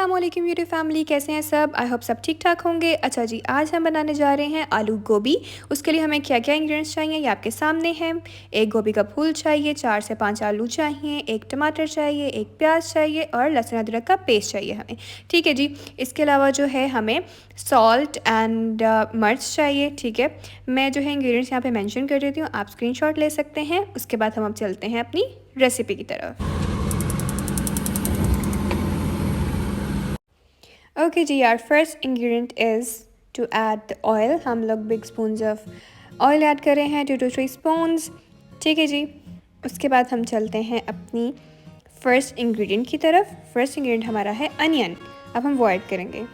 अस्सलामुअलैकुम YouTube family, कैसे हैं सब। आई होप सब ठीक ठाक होंगे। अच्छा जी, आज हम बनाने जा रहे हैं आलू गोभी। उसके लिए हमें क्या क्या इंग्रेडिएंट्स चाहिए ये आपके सामने हैं। एक गोभी का फूल चाहिए, 4 से 5 आलू चाहिए, एक टमाटर चाहिए, एक प्याज चाहिए और लहसुन अदरक का पेस्ट चाहिए हमें। ठीक है जी। इसके अलावा जो है हमें सॉल्ट एंड मिर्च चाहिए। ठीक है, मैं जो है इंग्रेडिएंट्स यहाँ पे मेंशन कर देती हूँ, आप स्क्रीनशॉट ले सकते हैं। उसके बाद हम अब चलते हैं अपनी रेसिपी की तरफ। ओके जी, यार first ingredient is to add the oil. हम लोग big spoons of oil add कर रहे हैं, 2 to 3 स्पून्स। ठीक है जी। उसके बाद हम चलते हैं अपनी फर्स्ट इंग्रेडिएंट की तरफ। फर्स्ट इंग्रेडिएंट हमारा है अनियन। अब हम वो ऐड करेंगे।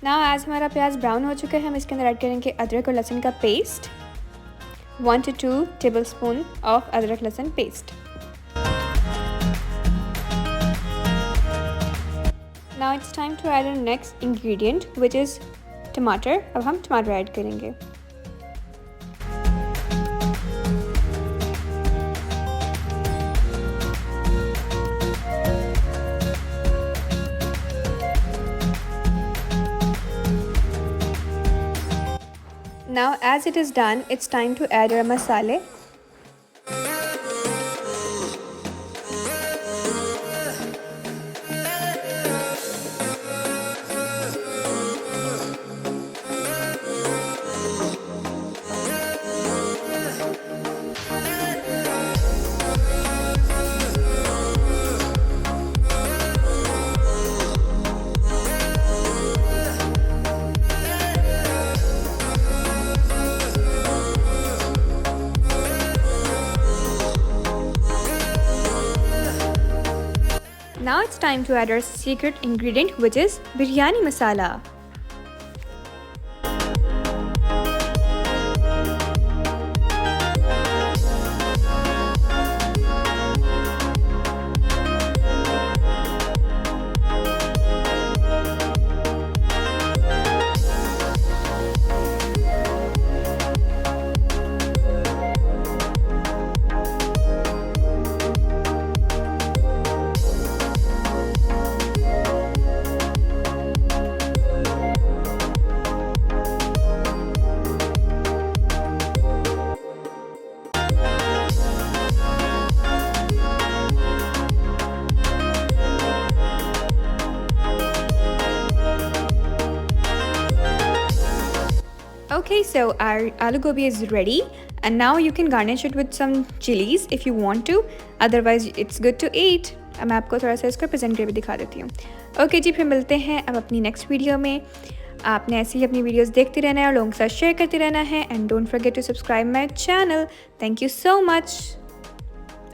ना आज हमारा प्याज ब्राउन हो चुका है, हम इसके अंदर ऐड करेंगे अदरक और लहसुन का paste. 1 to 2 tablespoon of adrak lahsun paste. Now it's time to add our next ingredient which is tamatar. अब हम टमाटर ऐड करेंगे। Now as it is done, it's time to add your masale. Now it's time to add our secret ingredient which is biryani masala. Okay, so our aloo gobi is ready and now you can garnish it with some chilies if you want to, otherwise it's good to eat. अब मैं आपको थोड़ा सा इसका present करके दिखा देती हूँ। ओके जी, फिर मिलते हैं अब अपनी नेक्स्ट वीडियो में। आपने ऐसे ही अपनी वीडियोस देखते रहना है और लोगों के साथ शेयर करते रहना है। And don't forget to subscribe my channel. Thank you so much.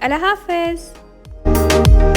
अल्लाह हाफिज़।